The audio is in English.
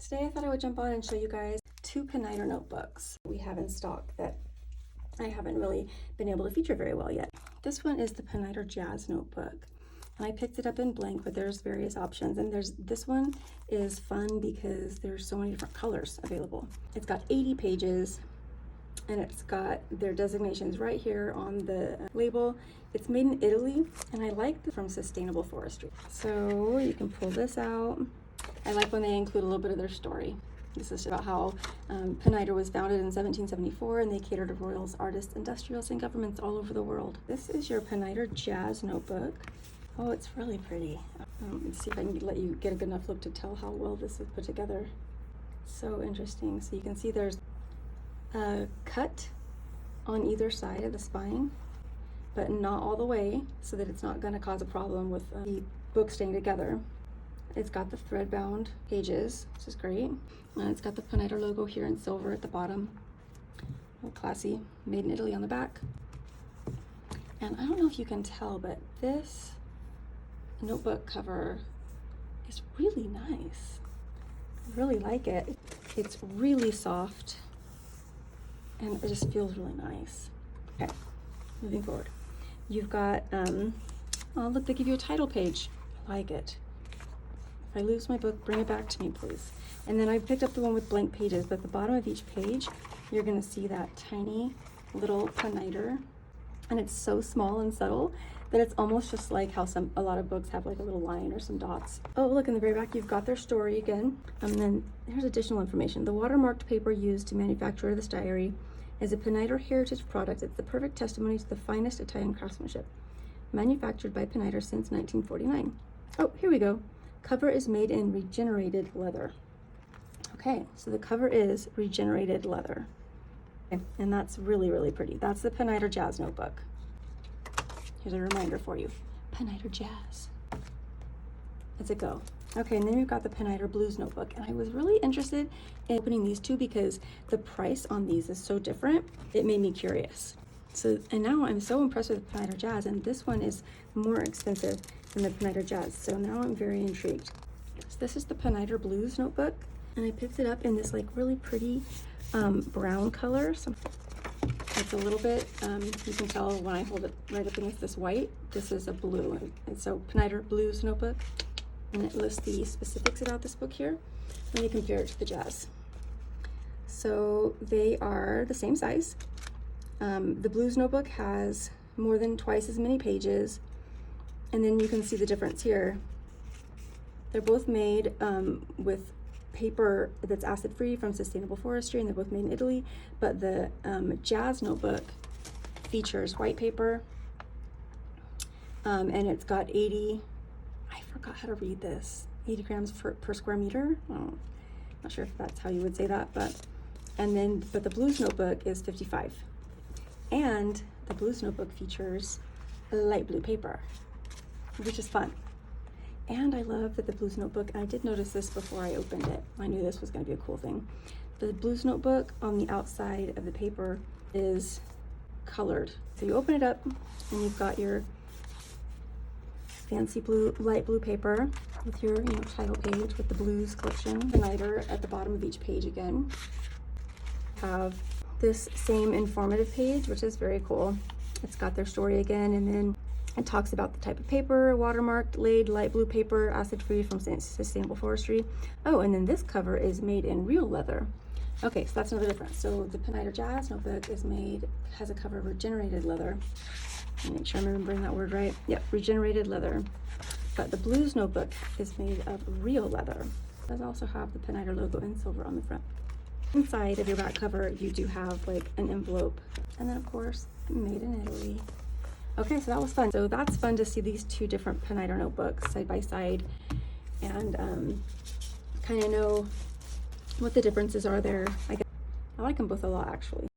Today I thought I would jump on and show you guys two Pineider notebooks we have in stock that I haven't really been able to feature very well yet. This one is the Pineider Jazz Notebook. And I picked it up in blank, but there's various options. And this one is fun because there's so many different colors available. It's got 80 pages and it's got their designations right here on the label. It's made in Italy, and I like it from sustainable forestry. So you can pull this out. I like when they include a little bit of their story. This is about how Pineider was founded in 1774, and they cater to royals, artists, industrials, and governments all over the world. This is your Pineider Jazz Notebook. Oh, it's really pretty. Let's see if I can let you get a good enough look to tell how well this is put together. So interesting. So you can see there's a cut on either side of the spine, but not all the way, so that it's not going to cause a problem with the book staying together. It's got the thread bound pages, which is great. And it's got the Pineider logo here in silver at the bottom. Oh, classy. Made in Italy on the back. And I don't know if you can tell, but this notebook cover is really nice. I really like it. It's really soft and it just feels really nice. Okay, moving forward. You've got, oh look, they give you a title page. I like it. If I lose my book, bring it back to me, please. And then I picked up the one with blank pages, but at the bottom of each page, you're gonna see that tiny little Pineider. And it's so small and subtle that it's almost just like how a lot of books have like a little line or some dots. Oh, look, in the very back, you've got their story again. And then here's additional information. The watermarked paper used to manufacture this diary is a Pineider heritage product. It's the perfect testimony to the finest Italian craftsmanship. Manufactured by Pineider since 1949. Oh, here we go. Cover is made in regenerated leather. Okay, so the cover is regenerated leather. Okay, and that's really, really pretty. That's the Pineider Jazz Notebook. Here's a reminder for you. Pineider Jazz. Let's it go. Okay, and then we've got the Pineider Blues Notebook. And I was really interested in opening these two because the price on these is so different. It made me curious. So, and now I'm so impressed with the Pineider Jazz, and this one is more expensive than the Pineider Jazz. So now I'm very intrigued. So this is the Pineider Blues Notebook, and I picked it up in this like really pretty brown color. So it's a little bit, you can tell when I hold it right up against this white, this is a blue. And so Pineider Blues Notebook, and it lists the specifics about this book here. Let me compare it to the Jazz. So they are the same size. The Blues Notebook has more than twice as many pages, and then you can see the difference here. They're both made with paper that's acid-free from sustainable forestry, and they're both made in Italy, but the Jazz Notebook features white paper, and it's got 80, I forgot how to read this, 80 grams per square meter. Oh, not sure if that's how you would say that, but the Blues Notebook is 55. And the Blues Notebook features a light blue paper, which is fun. And I love that the Blues Notebook, and I did notice this before I opened it. I knew this was going to be a cool thing. The Blues Notebook on the outside of the paper is colored. So you open it up and you've got your fancy blue, light blue paper with your title page with the blues collection. Pineider at the bottom of each page again. Have this same informative page, which is very cool. It's got their story again, and then it talks about the type of paper, watermarked, laid, light blue paper, acid-free from sustainable forestry. Oh, and then this cover is made in real leather. Okay, so that's another difference. So the Pineider Jazz Notebook has a cover of regenerated leather. Let me make sure I'm remembering that word right. Yep, regenerated leather. But the Blues Notebook is made of real leather. It does also have the Pineider logo in silver on the front. Inside of your back cover, you do have like an envelope. And then of course, made in Italy. Okay, so that was fun. So that's fun to see these two different Pineider notebooks side by side and kind of know what the differences are there. I like them both a lot, actually.